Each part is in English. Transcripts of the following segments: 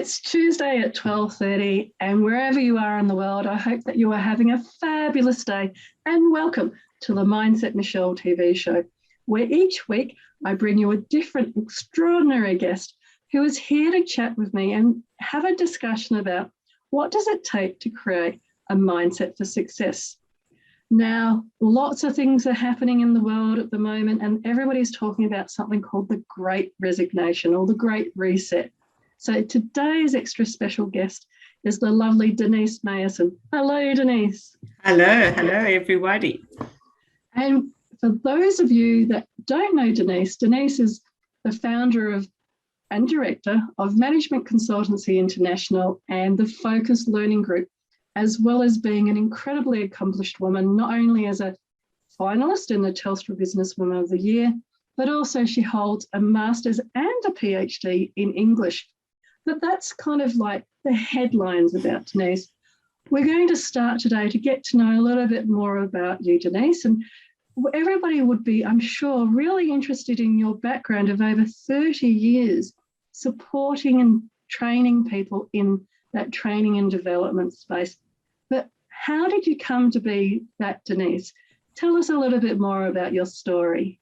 It's Tuesday at 12:30, and wherever you are in the world, I hope that you are having a fabulous day, and welcome to the Mindset Michele TV show, where each week I bring you a different extraordinary guest who is here to chat with me and have a discussion about what does it take to create a mindset for success. Now, lots of things are happening in the world at the moment, and everybody's talking about something called the Great Resignation or the Great Reset. So today's extra special guest is the lovely Denise Mayerson. Hello, Denise. Hello everybody. And for those of you that don't know Denise, Denise is the founder of and director of Management Consultancy International and the Focus Learning Group, as well as being an incredibly accomplished woman, not only as a finalist in the Telstra Businesswoman of the Year, but also she holds a master's and a PhD in English. But that's kind of like the headlines about Denise. We're going to start today to get to know a little bit more about you, Denise, and everybody would be, I'm sure, really interested in your background of over 30 years supporting and training people in that training and development space. But how did you come to be that, Denise? Tell us a little bit more about your story.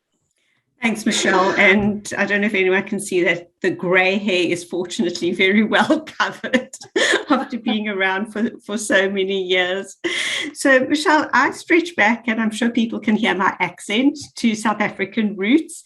Thanks, Michelle. And I don't know if anyone can see that the grey hair is fortunately very well covered after being around for so many years. So, Michelle, I stretch back, and I'm sure people can hear my accent, to South African roots.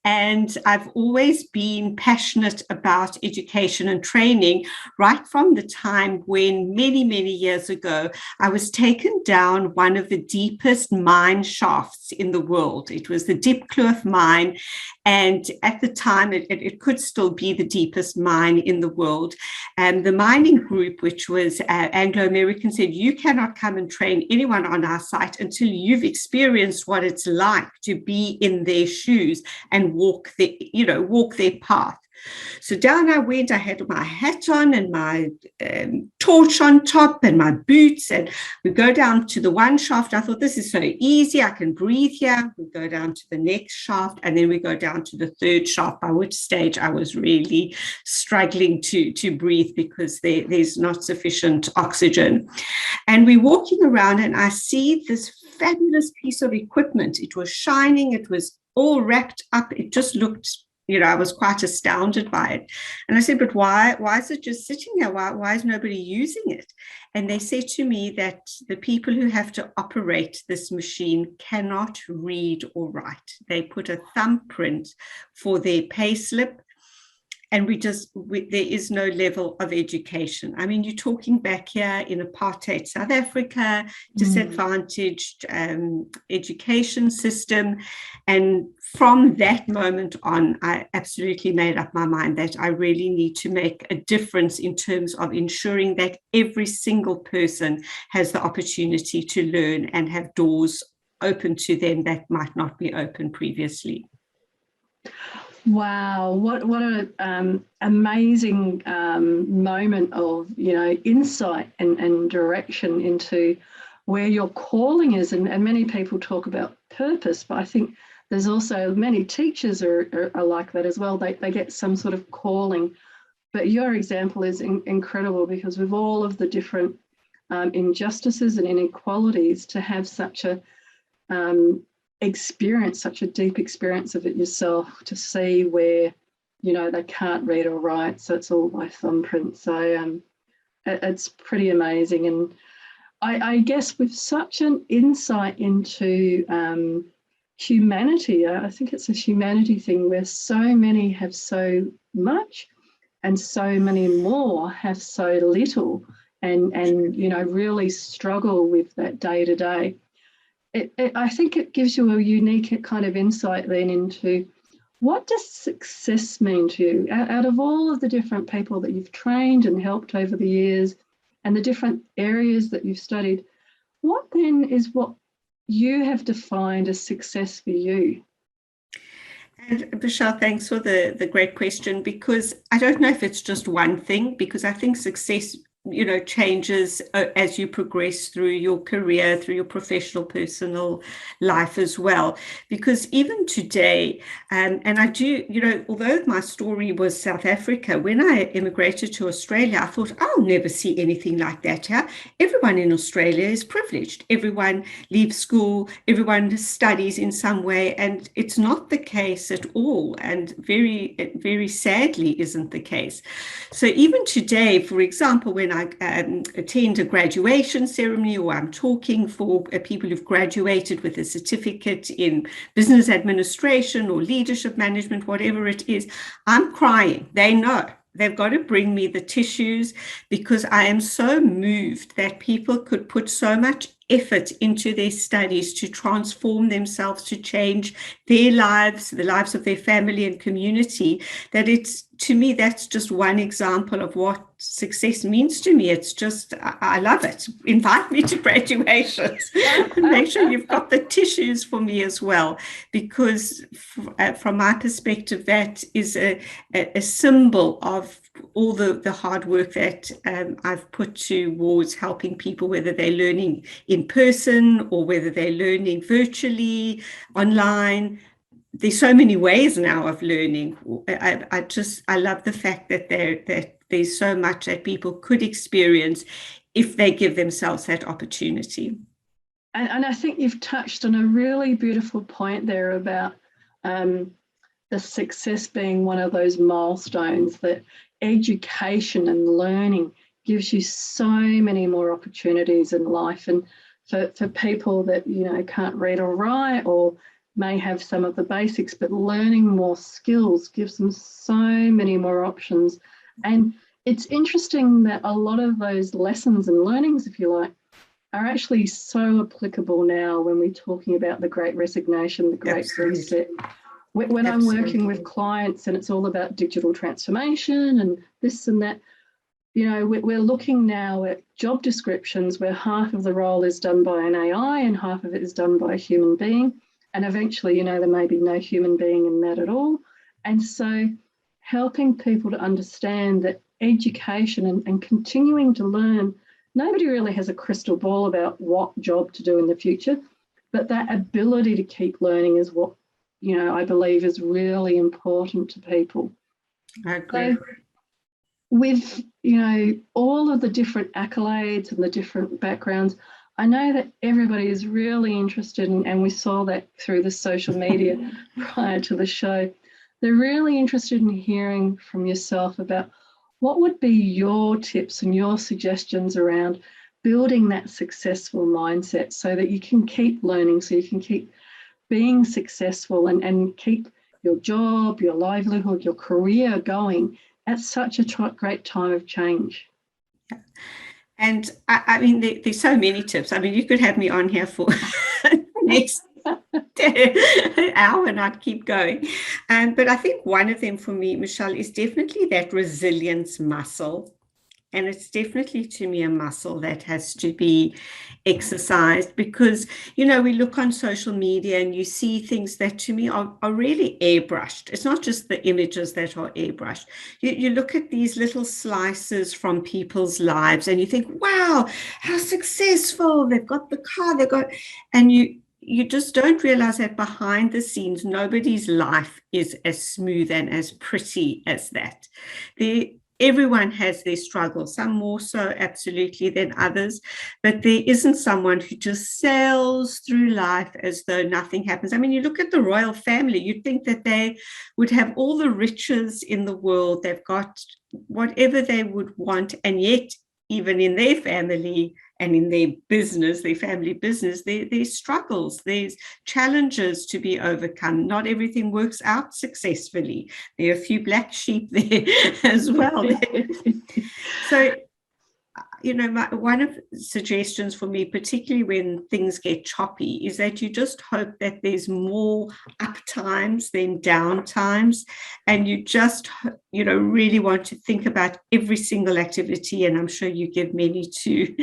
And I've always been passionate about education and training right from the time when many, many years ago, I was taken down one of the deepest mine shafts in the world. It was the Diepkloof mine. And at the time, it could still be the deepest mine in the world. And the mining group, which was Anglo-American, said, you cannot come and train anyone on our site until you've experienced what it's like to be in their shoes and walk their path. So down I went. I had my hat on and my torch on top and my boots, and we go down to the one shaft. I thought, this is so easy, I can breathe here. We go down to the next shaft, and then we go down to the third shaft, by which stage I was really struggling to breathe because there's not sufficient oxygen. And we're walking around, and I see this fabulous piece of equipment. It was shining, it was all wrapped up. It just looked, I was quite astounded by it. And I said, but why is it just sitting there? Why is nobody using it? And they said to me that the people who have to operate this machine cannot read or write. They put a thumbprint for their payslip, and there is no level of education. I mean, you're talking back here in apartheid South Africa, disadvantaged education system. And from that moment on, I absolutely made up my mind that I really need to make a difference in terms of ensuring that every single person has the opportunity to learn and have doors open to them that might not be open previously. Wow, what an amazing moment of insight and direction into where your calling is. And many people talk about purpose, but I think there's also many teachers are like that as well. They get some sort of calling. But your example is incredible, because with all of the different injustices and inequalities, to have such a experience, such a deep experience of it yourself, to see where they can't read or write, so it's all by thumbprint. So it's pretty amazing. And I guess with such an insight into humanity, I think it's a humanity thing, where so many have so much and so many more have so little, and really struggle with that day to day. I think it gives you a unique kind of insight then into what does success mean to you? Out of all of the different people that you've trained and helped over the years and the different areas that you've studied, what then is what you have defined as success for you? And Michelle, thanks for the great question, because I don't know if it's just one thing, because I think success changes as you progress through your career, through your professional, personal life as well. Because even today, and I do, although my story was South Africa, when I immigrated to Australia, I thought, I'll never see anything like that here. Everyone in Australia is privileged. Everyone leaves school, everyone studies in some way, and it's not the case at all. And very, very sadly isn't the case. So even today, for example, when I attend a graduation ceremony, or I'm talking for people who've graduated with a certificate in business administration or leadership management, whatever it is, I'm crying. They know. They've got to bring me the tissues, because I am so moved that people could put so much effort into their studies to transform themselves, to change their lives, the lives of their family and community, that it's, to me, that's just one example of what success means to me. It's just, I love it. Invite me to graduations and make sure you've got the tissues for me as well, because from my perspective, that is a symbol of all the hard work that I've put towards helping people, whether they're learning in person or whether they're learning virtually, online. There's so many ways now of learning. I love the fact that there's so much that people could experience if they give themselves that opportunity. And I think you've touched on a really beautiful point there about the success being one of those milestones, that education and learning gives you so many more opportunities in life. And for people that, can't read or write, or may have some of the basics, but learning more skills gives them so many more options. And it's interesting that a lot of those lessons and learnings, if you like, are actually so applicable now when we're talking about the Great Resignation, the Great Reset. When I'm working with clients and it's all about digital transformation and this and that, we're looking now at job descriptions where half of the role is done by an AI and half of it is done by a human being. And eventually, there may be no human being in that at all. And so helping people to understand that education and continuing to learn, nobody really has a crystal ball about what job to do in the future, but that ability to keep learning is what, I believe is really important to people. I agree. So with, all of the different accolades and the different backgrounds, I know that everybody is really interested in, and we saw that through the social media prior to the show, they're really interested in hearing from yourself about what would be your tips and your suggestions around building that successful mindset so that you can keep learning, so you can keep being successful and keep your job, your livelihood, your career going at such a great time of change. Yeah. And I mean, there's so many tips. I mean, you could have me on here for next hour and I'd keep going. But I think one of them for me, Michele, is definitely that resilience muscle. And it's definitely, to me, a muscle that has to be exercised, because, we look on social media and you see things that to me are really airbrushed. It's not just the images that are airbrushed. You look at these little slices from people's lives and you think, wow, how successful, they've got the car, and you just don't realize that behind the scenes, nobody's life is as smooth and as pretty as that. Everyone has their struggles, some more so absolutely than others, but there isn't someone who just sails through life as though nothing happens. I mean, you look at the royal family, you'd think that they would have all the riches in the world, they've got whatever they would want, and yet even in their family and in their business, their family business, there's struggles, there's challenges to be overcome. Not everything works out successfully. There are a few black sheep there as well. So, one of the suggestions for me, particularly when things get choppy, is that you just hope that there's more up times than down times. And you just, really want to think about every single activity. And I'm sure you give many to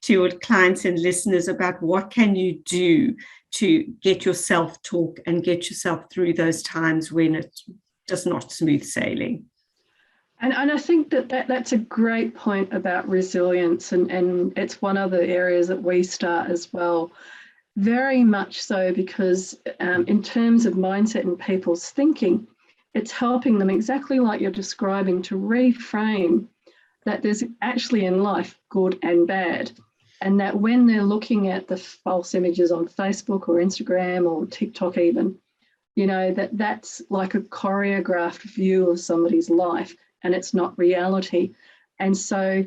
your clients and listeners about what can you do to get your self-talk and get yourself through those times when it's just not smooth sailing. And I think that's a great point about resilience, and it's one of the areas that we start as well. Very much so, because in terms of mindset and people's thinking, it's helping them, exactly like you're describing, to reframe that there's actually in life good and bad. And that when they're looking at the false images on Facebook or Instagram or TikTok even, you know, that's like a choreographed view of somebody's life and it's not reality. And so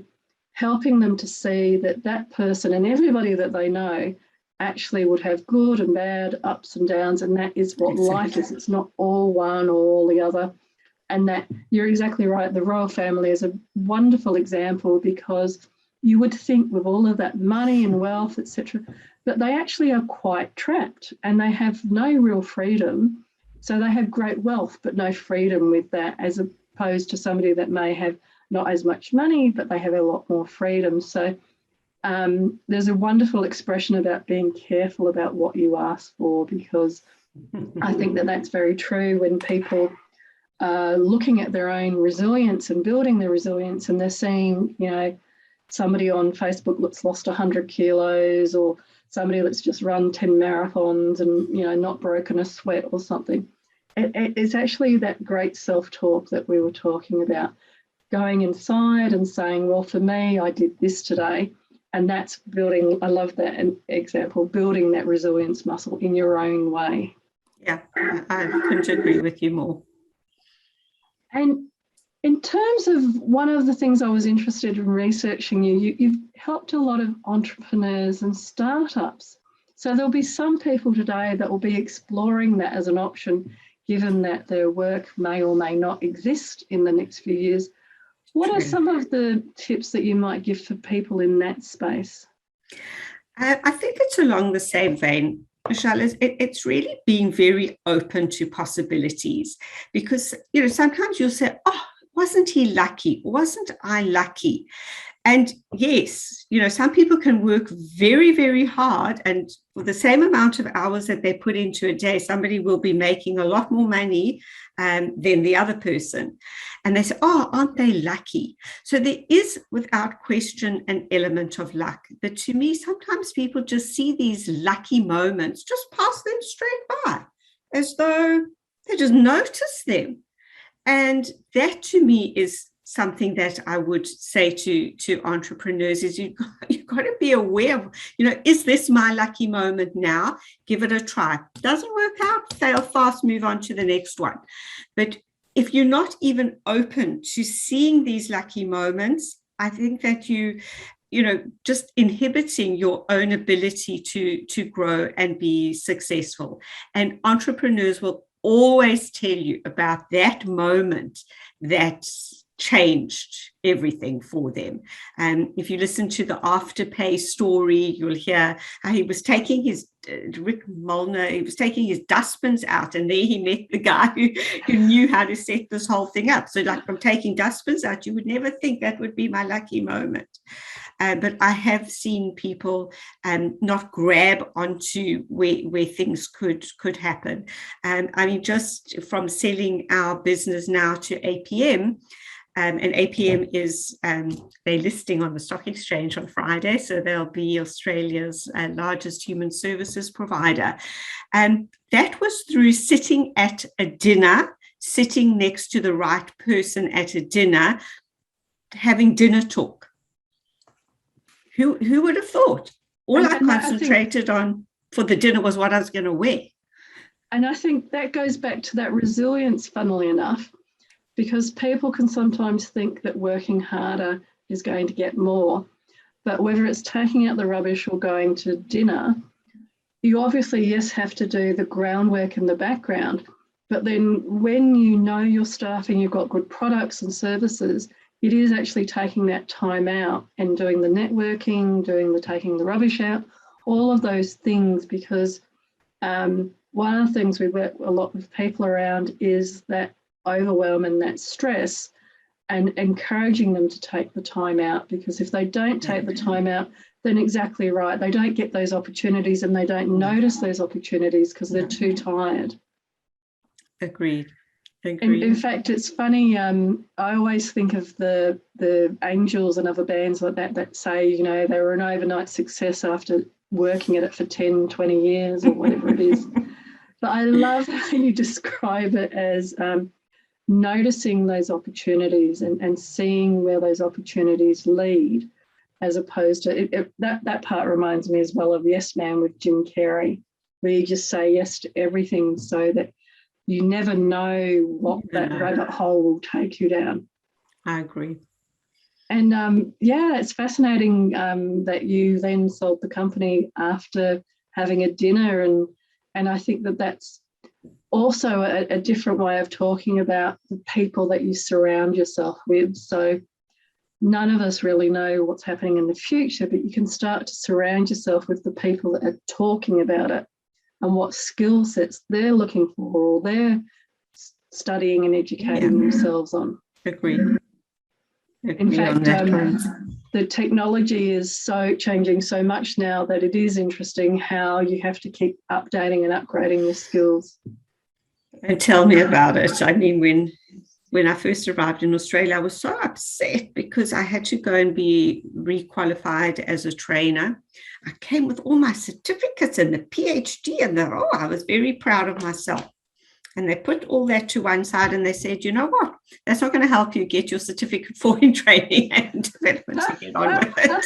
helping them to see that that person and everybody that they know actually would have good and bad, ups and downs, and that is what life is. It's not all one or all the other. And that you're exactly right. The royal family is a wonderful example, because you would think with all of that money and wealth, etc., that they actually are quite trapped and they have no real freedom. So they have great wealth, but no freedom with that, as opposed to somebody that may have not as much money, but they have a lot more freedom. So there's a wonderful expression about being careful about what you ask for, because I think that that's very true. When people are looking at their own resilience and building their resilience, and they're seeing, you know, somebody on Facebook that's lost 100 kilos, or somebody that's just run 10 marathons and, you know, not broken a sweat or something. It's actually that great self-talk that we were talking about, going inside and saying, well, for me, I did this today. And that's building, I love that example, building that resilience muscle in your own way. Yeah, I couldn't agree with you more. And in terms of one of the things I was interested in researching, you've helped a lot of entrepreneurs and startups. So there'll be some people today that will be exploring that as an option, given that their work may or may not exist in the next few years. What are some of the tips that you might give for people in that space? I think it's along the same vein, Michele. It's really being very open to possibilities, because, you know, sometimes you'll say, oh, wasn't he lucky? Wasn't I lucky? And yes, you know, some people can work very, very hard, and for the same amount of hours that they put into a day, somebody will be making a lot more money than the other person. And they say, oh, aren't they lucky? So there is, without question, an element of luck. But to me, sometimes people just see these lucky moments, just pass them straight by, as though they just notice them. And that, to me, is something that I would say to entrepreneurs, is you've got to be aware of, you know, is this my lucky moment now? Give it a try. Doesn't work out, fail fast, move on to the next one. But if you're not even open to seeing these lucky moments, I think that you know, just inhibiting your own ability to grow and be successful. And entrepreneurs will always tell you about that moment that changed everything for them. And if you listen to the Afterpay story, you'll hear how he was taking his Rick Molnar, he was taking his dustbins out, and there he met the guy who knew how to set this whole thing up. So, like, from taking dustbins out, you would never think that would be my lucky moment. But I have seen people not grab onto where things could happen. I mean, just from selling our business now to APM, and APM is they're listing on the stock exchange on Friday, so they'll be Australia's largest human services provider. And that was through sitting at a dinner, sitting next to the right person at a dinner, having dinner talk. Who would have thought? All I concentrated on for the dinner was what I was going to wear. And I think that goes back to that resilience, funnily enough, because people can sometimes think that working harder is going to get more. But whether it's taking out the rubbish or going to dinner, you obviously, yes, have to do the groundwork in the background. But then when you know your staff and you've got good products and services, it is actually taking that time out and doing the networking, taking the rubbish out, all of those things, because one of the things we work a lot with people around is that overwhelm and that stress, and encouraging them to take the time out, because if they don't take the time out, then exactly right, they don't get those opportunities and they don't notice those opportunities because they're too tired. Agreed. In fact, it's funny. I always think of the Angels and other bands like that say, they were an overnight success after working at it for 10, 20 years or whatever it is. But I love how you describe it as noticing those opportunities and seeing where those opportunities lead, as opposed to that part reminds me as well of Yes Man with Jim Carrey, where you just say yes to everything so that you never know what rabbit hole will take you down. I agree. And it's fascinating that you then sold the company after having a dinner, and I think that's also a different way of talking about the people that you surround yourself with. So none of us really know what's happening in the future, but you can start to surround yourself with the people that are talking about it and what skill sets they're looking for or they're studying and educating themselves on. Agree. In fact, the technology is so changing so much now that it is interesting how you have to keep updating and upgrading your skills. And tell me about it. I mean, when I first arrived in Australia, I was so upset because I had to go and be requalified as a trainer. I came with all my certificates and the PhD and I was very proud of myself. And they put all that to one side and they said, you know what, that's not going to help you get your certificate for in training and development to get on with it.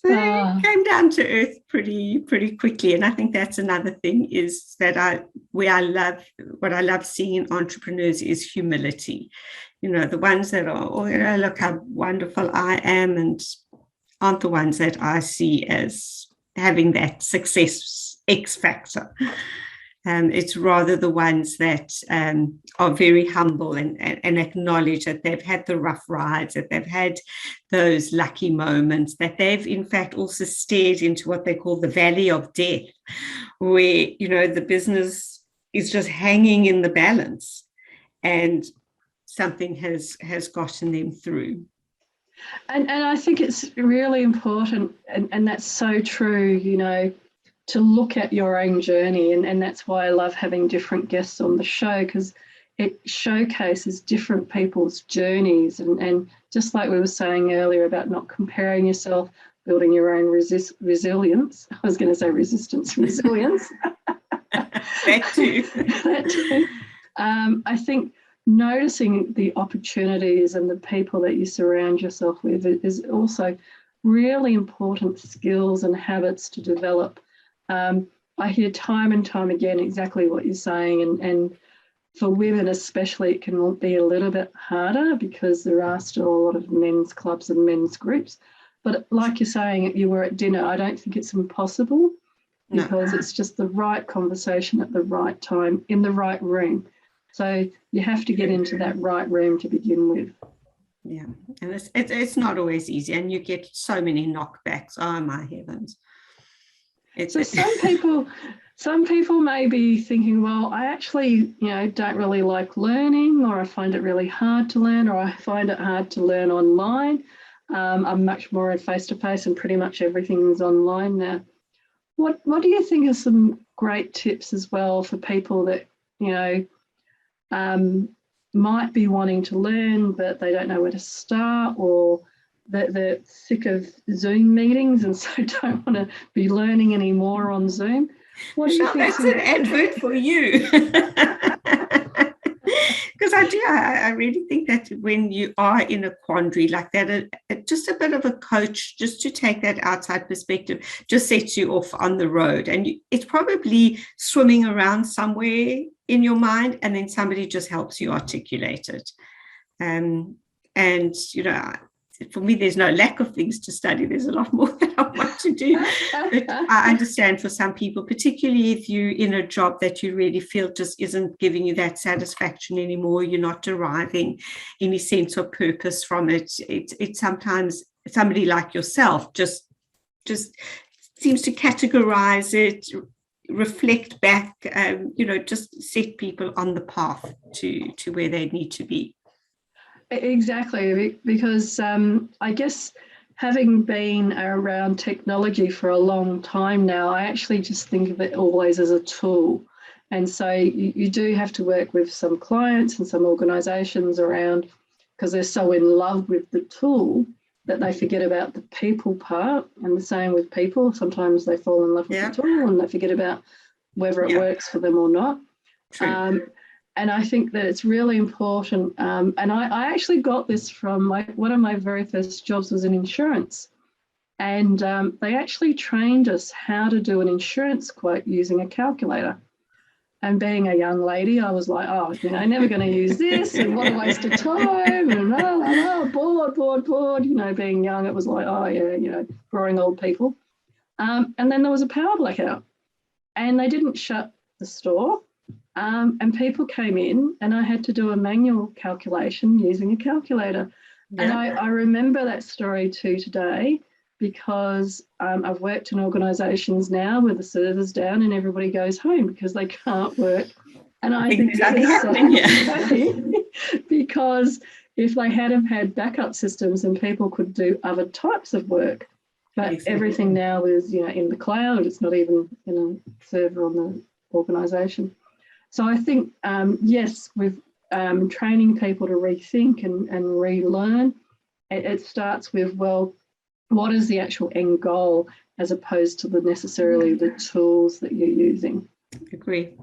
So it came down to earth pretty quickly. And I think that's another thing is that what I love seeing in entrepreneurs is humility. The ones that are, look how wonderful I am, and aren't the ones that I see as having that success X factor. It's rather the ones that are very humble and acknowledge that they've had the rough rides, that they've had those lucky moments, that they've in fact also stared into what they call the valley of death, where, the business is just hanging in the balance and something has gotten them through. And I think it's really important, and that's so true, to look at your own journey. And that's why I love having different guests on the show, because it showcases different people's journeys. And just like we were saying earlier about not comparing yourself, building your own resilience. I was going to say resistance, resilience. That too. That too. I think noticing the opportunities and the people that you surround yourself with is also really important skills and habits to develop. I hear time and time again exactly what you're saying, and for women especially it can be a little bit harder because there are still a lot of men's clubs and men's groups. But like you're saying, you were at dinner, I don't think it's impossible because it's just the right conversation at the right time in the right room. So you have to get into that right room to begin with. Yeah, and it's not always easy, and you get so many knockbacks. Oh my heavens. So some people may be thinking, well, I actually, don't really like learning, or I find it really hard to learn, or I find it hard to learn online. I'm much more in face-to-face, and pretty much everything is online now. What do you think are some great tips as well for people that, might be wanting to learn, but they don't know where to start, or they're sick of Zoom meetings and so don't want to be learning anymore on Zoom? What do you think? That's an advert for you. Because I really think that when you are in a quandary like that, just a bit of a coach, just to take that outside perspective, just sets you off on the road. And it's probably swimming around somewhere in your mind, and then somebody just helps you articulate it. And, for me, there's no lack of things to study. There's a lot more that I want to do. But I understand for some people, particularly if you're in a job that you really feel just isn't giving you that satisfaction anymore, you're not deriving any sense of purpose from it. It's sometimes somebody like yourself just seems to categorize it, reflect back, just set people on the path to where they need to be. Exactly, because I guess having been around technology for a long time now, I actually just think of it always as a tool. And so you do have to work with some clients and some organisations around, because they're so in love with the tool that they forget about the people part. And the same with people. Sometimes they fall in love with the tool and they forget about whether it works for them or not. And I think that it's really important. And I actually got this from one of my very first jobs was in insurance. And they actually trained us how to do an insurance quote using a calculator. And being a young lady, I was like, oh, never going to use this, and what a waste of time, and bored. Being young, it was like, oh, yeah, boring old people. And then there was a power blackout, and they didn't shut the store, and people came in, and I had to do a manual calculation using a calculator. And I remember that story too today, because I've worked in organisations now where the server's down and everybody goes home because they can't work. And I think that is so because if they had have had backup systems and people could do other types of work, but everything now is in the cloud. It's not even in a server on the organisation. So I think yes, with training people to rethink and relearn, it starts with, well, what is the actual end goal as opposed to necessarily the tools that you're using? Agree.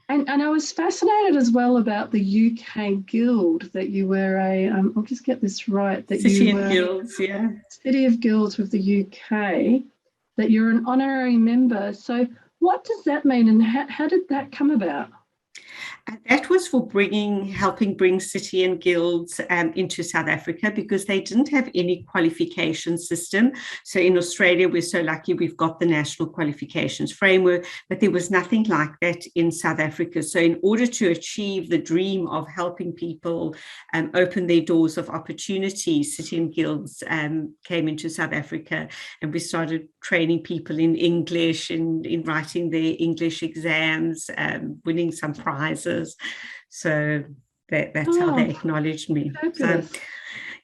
And I was fascinated as well about the UK Guild, that you were I'll just get this right, that City you were of Guilds, City of Guilds with the UK, that you're an honorary member. So what does that mean, and how did that come about? And that was for helping bring city and guilds into South Africa, because they didn't have any qualification system. So in Australia, we're so lucky we've got the National Qualifications Framework, but there was nothing like that in South Africa. So in order to achieve the dream of helping people open their doors of opportunity, city and guilds came into South Africa, and we started training people in English, in writing their English exams, winning some prizes. So that's how they acknowledged me. Fabulous. So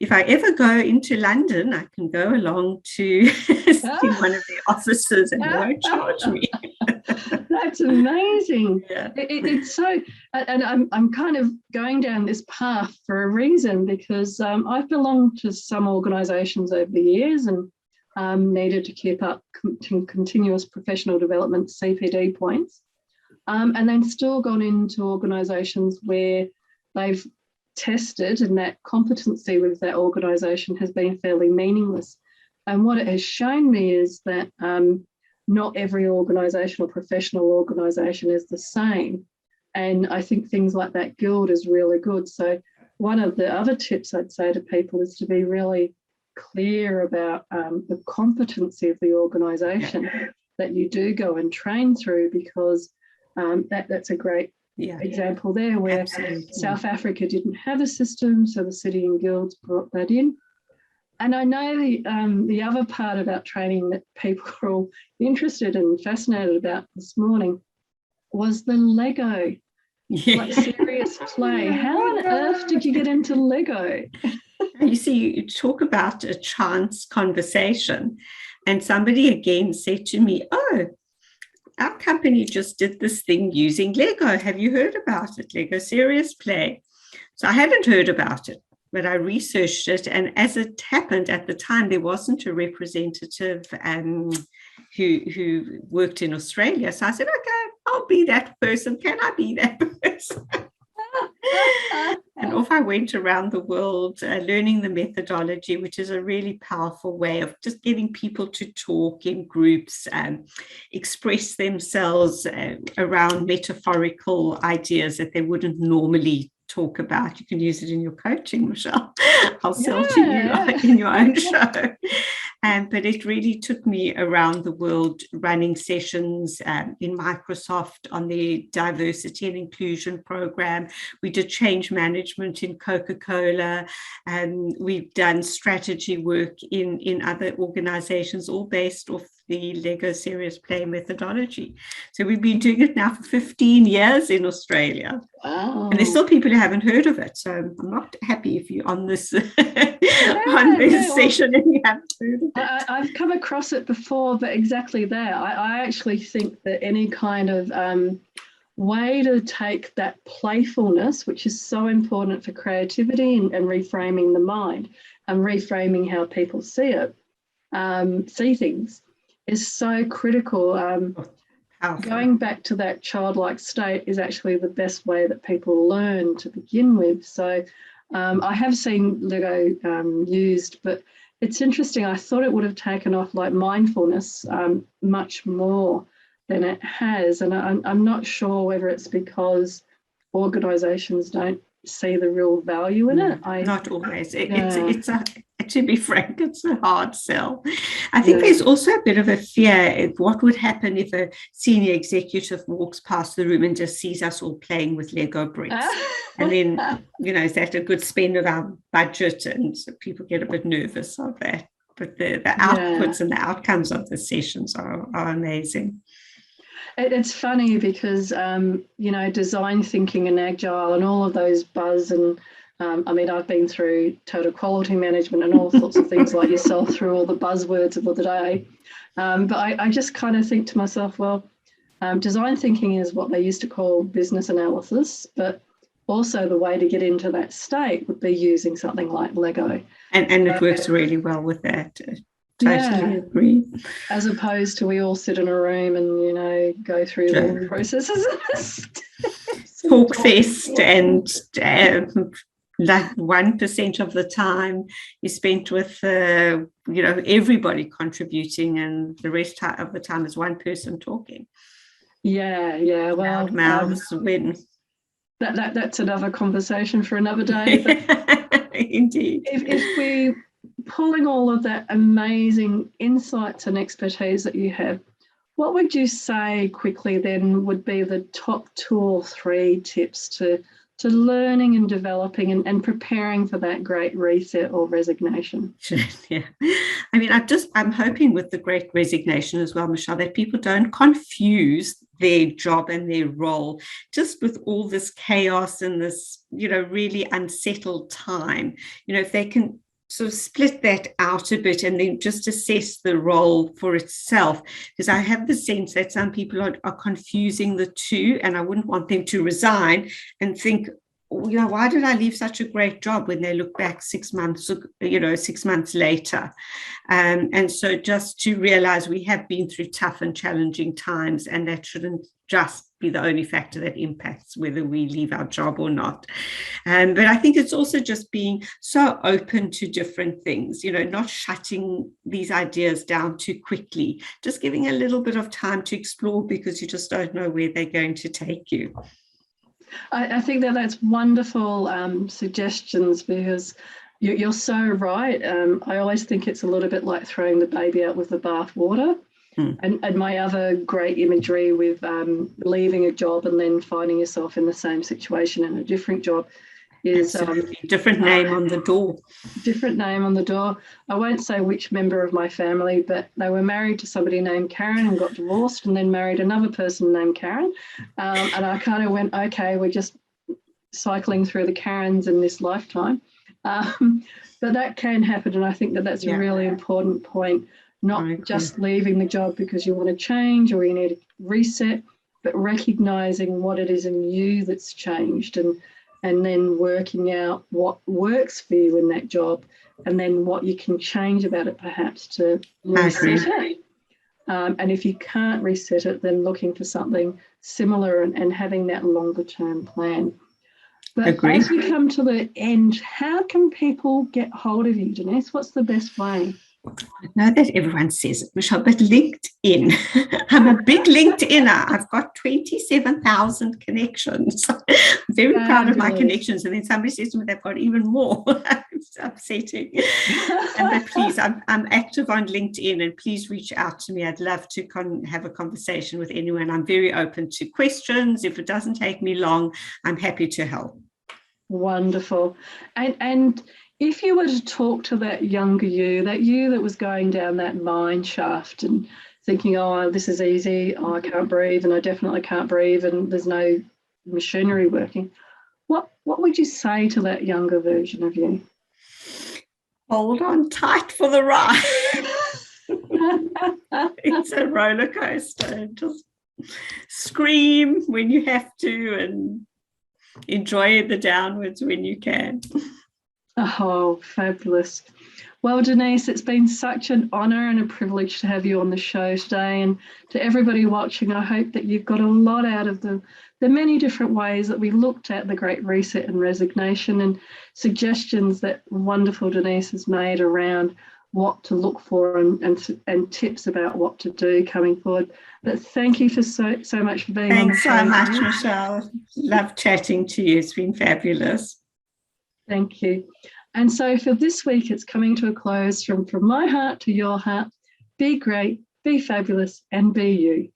if I ever go into London, I can go along to see one of the offices and they won't charge me. That's amazing. Yeah. It's so, and I'm kind of going down this path for a reason, because I've belonged to some organisations over the years and needed to keep up continuous professional development CPD points. And then still gone into organisations where they've tested and that competency with that organisation has been fairly meaningless. And what it has shown me is that not every organisation or professional organisation is the same. And I think things like that guild is really good. So one of the other tips I'd say to people is to be really clear about the competency of the organisation that you do go and train through, because that's a great example there, where South Africa didn't have a system, so the city and guilds brought that in. And I know the other part about training that people are all interested and fascinated about this morning was the Lego, like serious play. How on earth did you get into Lego? You see, you talk about a chance conversation, and somebody again said to me, oh, our company just did this thing using Lego. Have you heard about it? Lego Serious Play. So I hadn't heard about it, but I researched it. And as it happened at the time, there wasn't a representative who worked in Australia. So I said, okay, I'll be that person. Can I be that person? And off I went around the world, learning the methodology, which is a really powerful way of just getting people to talk in groups, express themselves around metaphorical ideas that they wouldn't normally talk about. You can use it in your coaching, Michele. I'll sell to you in your own show. But it really took me around the world running sessions in Microsoft on the diversity and inclusion program. We did change management in Coca-Cola, and we've done strategy work in other organizations, all based off the Lego Serious Play methodology. So we've been doing it now for 15 years in Australia. Wow. And there's still people who haven't heard of it. So I'm not happy if you're on this on this session and you haven't heard of it. I've come across it before, but exactly there. I actually think that any kind of way to take that playfulness, which is so important for creativity and reframing the mind and reframing how people see it, see things, is so critical. Going back to that childlike state is actually the best way that people learn to begin with. So I have seen Lego used, but it's interesting. I thought it would have taken off like mindfulness much more than it has. And I'm not sure whether it's because organisations don't see the real value in it. Not always. To be frank, it's a hard sell. I think there's also a bit of a fear of what would happen if a senior executive walks past the room and just sees us all playing with Lego bricks. And then, is that a good spend of our budget? And so people get a bit nervous of that. But the outputs and the outcomes of the sessions are amazing. It's funny because, design thinking and agile and all of those buzz and, I've been through total quality management and all sorts of things like yourself through all the buzzwords of the day. But I just kind of think to myself, well, design thinking is what they used to call business analysis, but also the way to get into that state would be using something like Lego. And it works really well with that. Totally agree. As opposed to we all sit in a room and, go through the processes. Talk fest and like 1% of the time is spent with, everybody contributing, and the rest of the time is one person talking. Yeah. Well, mouths win. That's another conversation for another day. But indeed. If we pulling all of that amazing insights and expertise that you have, what would you say quickly then would be the top 2 or 3 tips to learning and developing and preparing for that great reset or resignation? Yeah. I'm hoping with the great resignation as well, Michele, that people don't confuse their job and their role just with all this chaos and this, really unsettled time. If they can sort of split that out a bit and then just assess the role for itself, because I have the sense that some people are confusing the two, and I wouldn't want them to resign and think, why did I leave such a great job, when they look back 6 months, 6 months later. And so just to realize we have been through tough and challenging times, and that shouldn't just be the only factor that impacts whether we leave our job or not. But I think it's also just being so open to different things, not shutting these ideas down too quickly, just giving a little bit of time to explore, because you just don't know where they're going to take you. I think that's wonderful suggestions, because you're so right. I always think it's a little bit like throwing the baby out with the bathwater. And my other great imagery with leaving a job and then finding yourself in the same situation in a different job is different name on the door. Different name on the door. I won't say which member of my family, but they were married to somebody named Karen and got divorced, and then married another person named Karen. And I kind of went, okay, we're just cycling through the Karens in this lifetime. But that can happen, and I think that's a really important point. Not just leaving the job because you want to change or you need to reset, but recognizing what it is in you that's changed, and then working out what works for you in that job, and then what you can change about it perhaps to reset it. And if you can't reset it, then looking for something similar and having that longer term plan. But as we come to the end, how can people get hold of you, Denise? What's the best way? I know that everyone says it, Michele, but LinkedIn. I'm a big LinkedIner. I've got 27,000 connections. I'm very proud of my connections. And then somebody says to me they've got even more. It's upsetting. But please, I'm active on LinkedIn, and please reach out to me. I'd love to have a conversation with anyone. I'm very open to questions. If it doesn't take me long, I'm happy to help. Wonderful. And if you were to talk to that younger you that was going down that mine shaft and thinking, oh, this is easy, oh, I can't breathe, and I definitely can't breathe, and there's no machinery working, what would you say to that younger version of you? Hold on tight for the ride. It's a roller coaster. Just scream when you have to, and enjoy the downwards when you can. Oh, fabulous. Well, Denise, it's been such an honour and a privilege to have you on the show today. And to everybody watching, I hope that you've got a lot out of the many different ways that we looked at the Great Reset and resignation, and suggestions that wonderful Denise has made around what to look for and tips about what to do coming forward. But thank you for so much for being on the show. Thanks so much, Michele. Love chatting to you. It's been fabulous. Thank you. And so for this week, it's coming to a close. From my heart to your heart, be great, be fabulous, and be you.